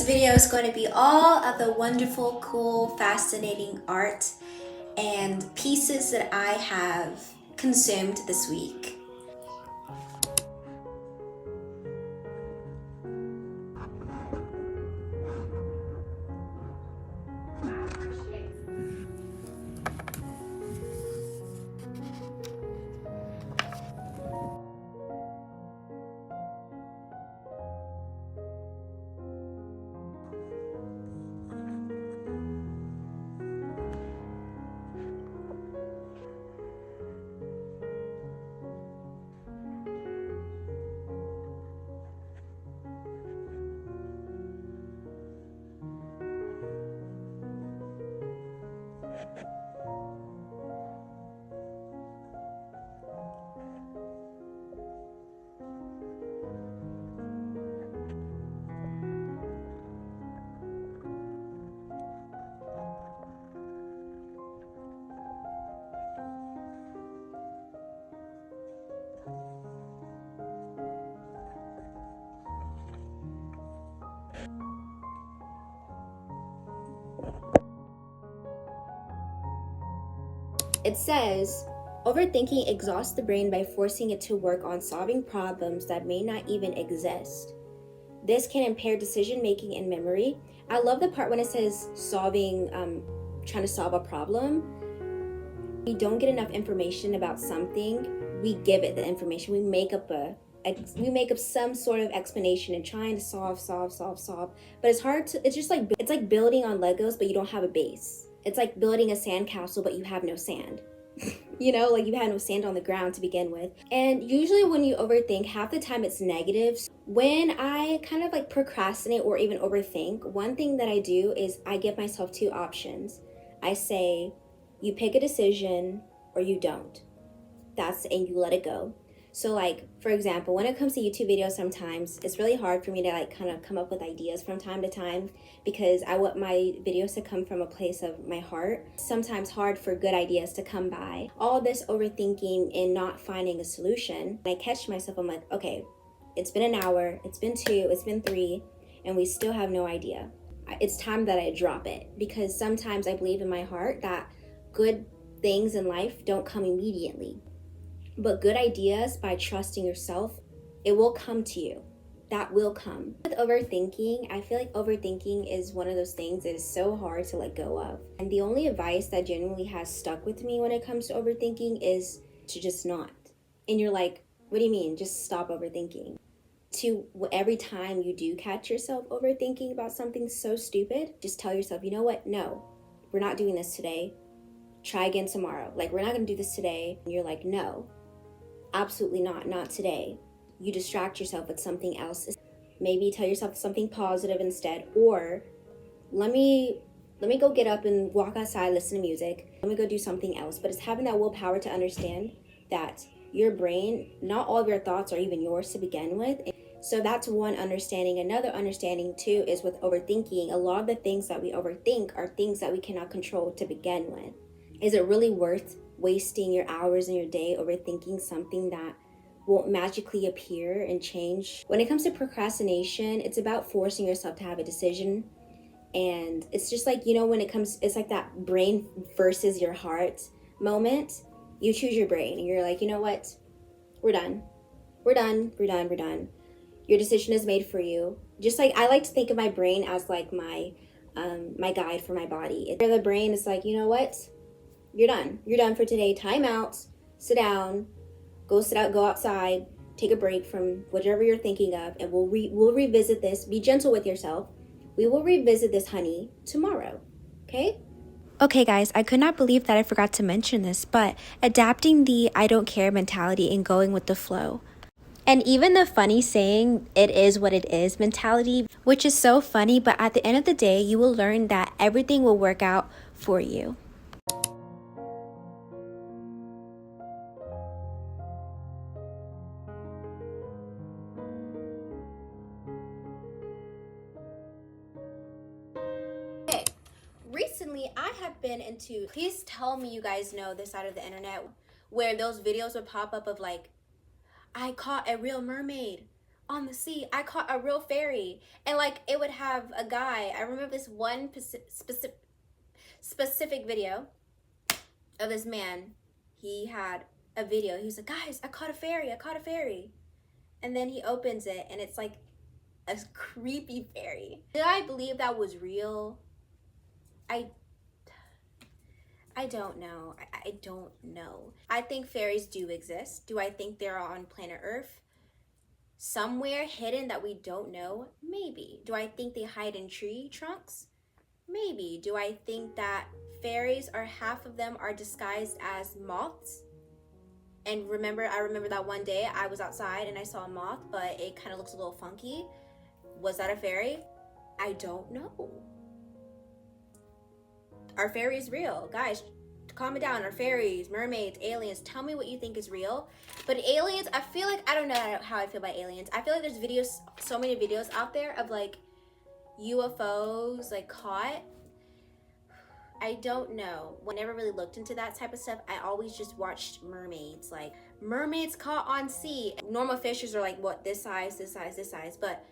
Today's video is going to be all of the wonderful, cool, fascinating art and pieces that I have consumed this week. It says, overthinking exhausts the brain by forcing it to work on solving problems that may not even exist. This can impair decision making and memory. I love the part when it says trying to solve a problem. We don't get enough information about something, we give it the information. We make up some sort of explanation and trying to solve. But it's hard to, it's like building on Legos, but you don't have a base. It's like building a sandcastle, but you have no sand. You know, like you had no sand on the ground to begin with. And usually when you overthink, half the time it's negative. When I kind of like procrastinate or even overthink, one thing that I do is I give myself two options. I say, you pick a decision or you don't. And you let it go. So like, for example, when it comes to YouTube videos, sometimes it's really hard for me to like kind of come up with ideas from time to time because I want my videos to come from a place of my heart. Sometimes hard for good ideas to come by. All this overthinking and not finding a solution. I catch myself, I'm like, okay, it's been an hour, it's been 2, it's been 3, and we still have no idea. It's time that I drop it because sometimes I believe in my heart that good things in life don't come immediately. But good ideas, by trusting yourself, it will come to you. That will come. With overthinking, I feel like overthinking is one of those things that is so hard to let go of. And the only advice that genuinely has stuck with me when it comes to overthinking is to just not. And you're like, what do you mean? Just stop overthinking. Every time you do catch yourself overthinking about something so stupid, just tell yourself, you know what? No, we're not doing this today. Try again tomorrow. Like, we're not going to do this today. And you're like, no. Absolutely not today. You distract yourself with something else. Maybe tell yourself something positive instead, or let me go get up and walk outside, listen to music. Let me go do something else. But it's having that willpower to understand that your brain, not all of your thoughts are even yours to begin with. So that's one understanding. Another understanding too is with overthinking, a lot of the things that we overthink are things that we cannot control to begin with. Is it really worth wasting your hours in your day overthinking something that won't magically appear and change? When it comes to procrastination, it's about forcing yourself to have a decision. And it's just like, you know, it's like that brain versus your heart moment. You choose your brain and you're like, you know what? We're done. Your decision is made for you. Just like, I like to think of my brain as like my guide for my body. The brain is like, you know what? You're done for today. Time out, sit down, go outside, take a break from whatever you're thinking of, and we'll revisit this. Be gentle with yourself. We will revisit this, honey, tomorrow. Okay? Okay guys, I could not believe that I forgot to mention this, but adapting the I don't care mentality and going with the flow. And even the funny saying, it is what it is mentality, which is so funny, but at the end of the day, you will learn that everything will work out for you. Recently, I have been into, please tell me you guys know this side of the internet, where those videos would pop up of like, I caught a real mermaid. on the sea, I caught a real fairy. And like it would have a guy. I remember this one specific video of this man. He had a video. He was like, guys, I caught a fairy. I caught a fairy. And then he opens it and it's like a creepy fairy. Did I believe that was real? I don't know. I don't know. I think fairies do exist. Do I think they're on planet Earth? Somewhere hidden that we don't know? Maybe. Do I think they hide in tree trunks? Maybe. Do I think that fairies are half of them are disguised as moths? And I remember that one day I was outside and I saw a moth, but it kind of looks a little funky. Was that a fairy? I don't know. Are fairies real? Guys, calm it down. Are fairies, mermaids, aliens? Tell me what you think is real. But aliens, I feel like, I don't know how I feel about aliens. I feel like there's videos, so many videos out there of like UFOs like caught. I don't know. I never really looked into that type of stuff. I always just watched mermaids, like mermaids caught on sea. Normal fishes are like what, this size, this size, this size, but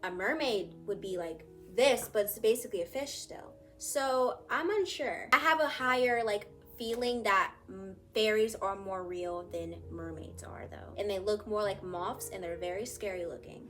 a mermaid would be like this, but it's basically a fish still. So I'm unsure. I have a higher like feeling that fairies are more real than mermaids are though. And they look more like moths and they're very scary looking.